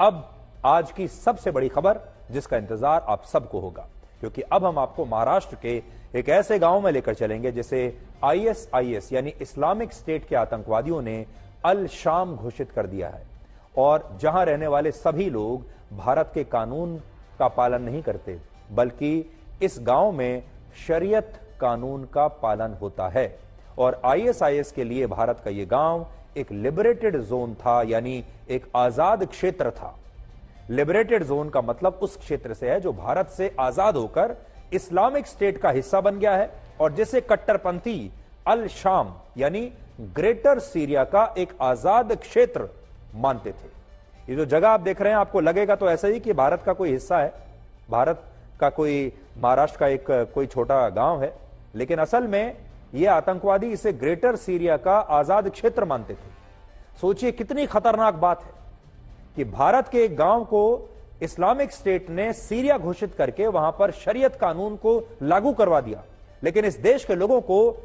अब आज की सबसे बड़ी खबर जिसका इंतजार आप सबको होगा, क्योंकि अब हम आपको महाराष्ट्र के एक ऐसे गांव में लेकर चलेंगे जिसे आईएसआईएस यानी इस्लामिक स्टेट के आतंकवादियों ने अल शाम घोषित कर दिया है, और जहां रहने वाले सभी लोग भारत के कानून का पालन नहीं करते, बल्कि इस गांव में शरीयत कानून का पालन होता है। और आईएसआईएस के लिए भारत का यह गांव एक लिबरेटेड जोन था, यानी एक आजाद क्षेत्र था। लिबरेटेड जोन का मतलब उस क्षेत्र से है जो भारत से आजाद होकर इस्लामिक स्टेट का हिस्सा बन गया है, और जिसे कट्टरपंथी अल शाम यानी ग्रेटर सीरिया का एक आजाद क्षेत्र मानते थे। ये जो जगह आप देख रहे हैं, आपको लगेगा तो ऐसा ही कि भारत का कोई हिस्सा है, भारत का कोई महाराष्ट्र का एक कोई छोटा गांव है, लेकिन असल में ये आतंकवादी इसे ग्रेटर सीरिया का आजाद क्षेत्र मानते थे। सोचिए कितनी खतरनाक बात है कि भारत के एक गांव को इस्लामिक स्टेट ने सीरिया घोषित करके वहां पर शरीयत कानून को लागू करवा दिया, लेकिन इस देश के लोगों को,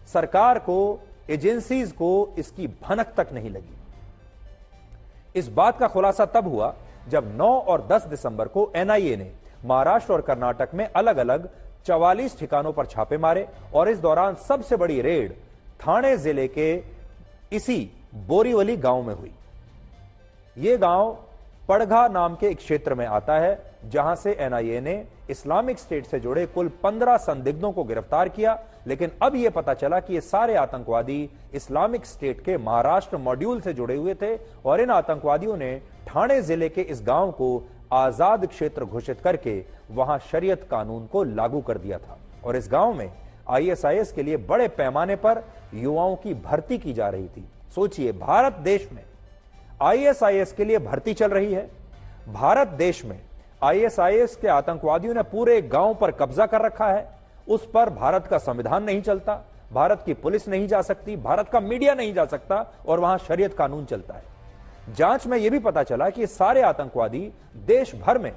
सरकार को, एजेंसीज को इसकी भनक तक नहीं लगी। इस बात का खुलासा तब हुआ जब 9 और 10 दिसंबर को एनआईए ने महाराष्ट्र और कर्नाटक में अलग अलग 44 ठिकानों पर छापे मारे, और इस दौरान सबसे बड़ी रेड थाने जिले के इसी बोरीवली गांव में हुई। यह गांव पड़घा नाम के एक क्षेत्र में आता है, जहां से एनआईए ने इस्लामिक स्टेट से जुड़े कुल 15 संदिग्धों को गिरफ्तार किया। लेकिन अब यह पता चला कि ये सारे आतंकवादी इस्लामिक स्टेट के महाराष्ट्र मॉड्यूल से जुड़े हुए थे, और इन आतंकवादियों ने ठाणे जिले के इस गांव को आजाद क्षेत्र घोषित करके वहां शरीयत कानून को लागू कर दिया था। और इस गांव में आईएसआईएस के लिए बड़े पैमाने पर युवाओं की भर्ती की जा रही थी। सोचिए, भारत देश में आईएसआईएस के लिए भर्ती चल रही है, भारत देश में आईएसआईएस के आतंकवादियों ने पूरे गांव पर कब्जा कर रखा है, उस पर भारत का संविधान नहीं चलता, भारत की पुलिस नहीं जा सकती, भारत का मीडिया नहीं जा सकता, और वहां शरीयत कानून चलता है। जांच में यह भी पता चला कि सारे आतंकवादी देश भर में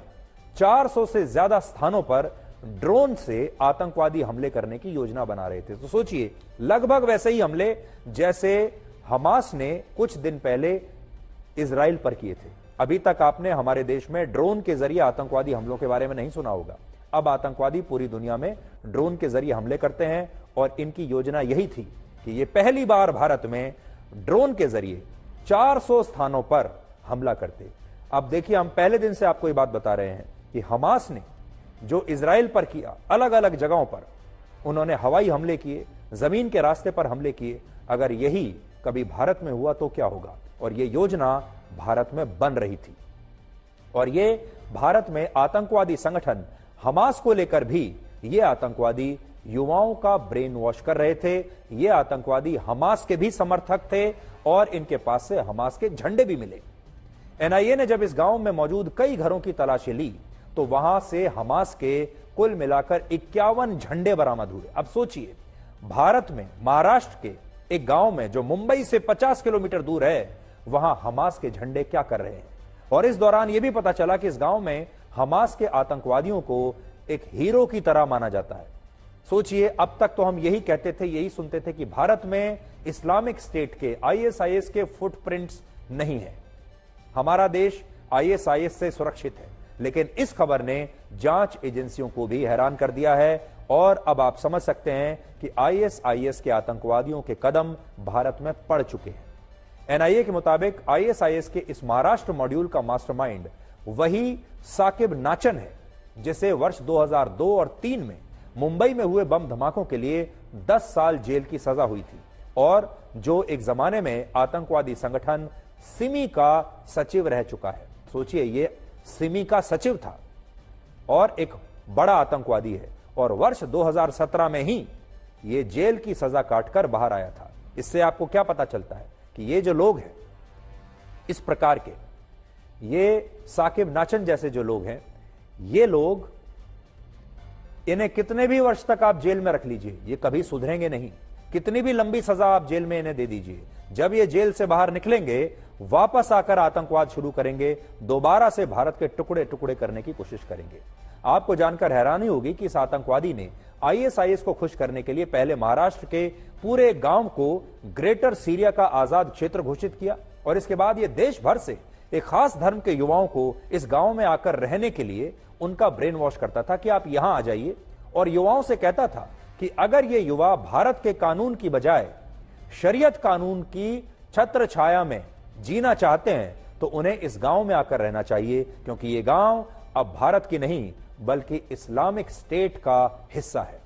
400 से ज्यादा स्थानों पर ड्रोन से आतंकवादी हमले करने की योजना बना रहे थे। तो सोचिए, लगभग वैसे ही हमले जैसे हमास ने कुछ दिन पहले इजराइल पर किए थे। अभी तक आपने हमारे देश में ड्रोन के जरिए आतंकवादी हमलों के बारे में नहीं सुना होगा। अब आतंकवादी पूरी दुनिया में ड्रोन के जरिए हमले करते हैं, और इनकी योजना यही थी कि ये पहली बार भारत में ड्रोन के जरिए 400 स्थानों पर हमला करते। अब देखिए, हम पहले दिन से आपको ये बात बता रहे हैं कि हमास ने जो इजराइल पर किया, अलग अलग जगहों पर उन्होंने हवाई हमले किए, जमीन के रास्ते पर हमले किए। अगर यही कभी भारत में हुआ तो क्या होगा? और यह योजना भारत में बन रही थी, और ये भारत में आतंकवादी संगठन हमास को लेकर भी ये आतंकवादी युवाओं का ब्रेन वॉश कर रहे थे। ये आतंकवादी हमास के भी समर्थक थे, और इनके पास से हमास के झंडे भी मिले। एनआईए ने जब इस गांव में मौजूद कई घरों की तलाशी ली, तो वहां से हमास के कुल मिलाकर 51 झंडे बरामद हुए। अब सोचिए, भारत में महाराष्ट्र के एक गांव में जो मुंबई से 50 किलोमीटर दूर है, वहां हमास के झंडे क्या कर रहे हैं। और इस दौरान यह भी पता चला कि इस गांव में हमास के आतंकवादियों को एक हीरो की तरह माना जाता है। सोचिए, अब तक तो हम यही कहते थे, यही सुनते थे कि भारत में इस्लामिक स्टेट के, आईएसआईएस के फुटप्रिंट्स नहीं है, हमारा देश आईएसआईएस से सुरक्षित है। लेकिन इस खबर ने जांच एजेंसियों को भी हैरान कर दिया है, और अब आप समझ सकते हैं कि आईएसआईएस के आतंकवादियों के कदम भारत में पड़ चुके हैं। एनआईए के मुताबिक आईएसआईएस के इस महाराष्ट्र मॉड्यूल का मास्टरमाइंड वही साकिब नाचन है, जिसे वर्ष 2002 और 3 में मुंबई में हुए बम धमाकों के लिए 10 साल जेल की सजा हुई थी, और जो एक जमाने में आतंकवादी संगठन सिमी का सचिव रह चुका है। सोचिए, ये सिमी का सचिव था और एक बड़ा आतंकवादी है, और वर्ष 2017 में ही ये जेल की सजा काटकर बाहर आया था। इससे आपको क्या पता चलता है कि ये जो लोग हैं, इस प्रकार के, ये साकिब नाचन जैसे जो लोग हैं, ये लोग, इन्हें कितने भी वर्ष तक आप जेल में रख लीजिए, ये कभी सुधरेंगे नहीं। कितनी भी लंबी सजा आप जेल में इन्हें दे दीजिए, जब ये जेल से बाहर निकलेंगे, वापस आकर आतंकवाद शुरू करेंगे, दोबारा से भारत के टुकड़े टुकड़े करने की कोशिश करेंगे। आपको जानकर हैरानी होगी कि इस आतंकवादी ने आईएसआईएस को खुश करने के लिए पहले महाराष्ट्र के पूरे गांव को ग्रेटर सीरिया का आजाद क्षेत्र घोषित किया, और इसके बाद यह देश भर से एक खास धर्म के युवाओं को इस गांव में आकर रहने के लिए उनका ब्रेन वॉश करता था कि आप यहां आ जाइए, और युवाओं से कहता था कि अगर ये युवा भारत के कानून की बजाय शरीयत कानून की छत्र छाया में जीना चाहते हैं तो उन्हें इस गांव में आकर रहना चाहिए, क्योंकि ये गांव अब भारत की नहीं बल्कि इस्लामिक स्टेट का हिस्सा है।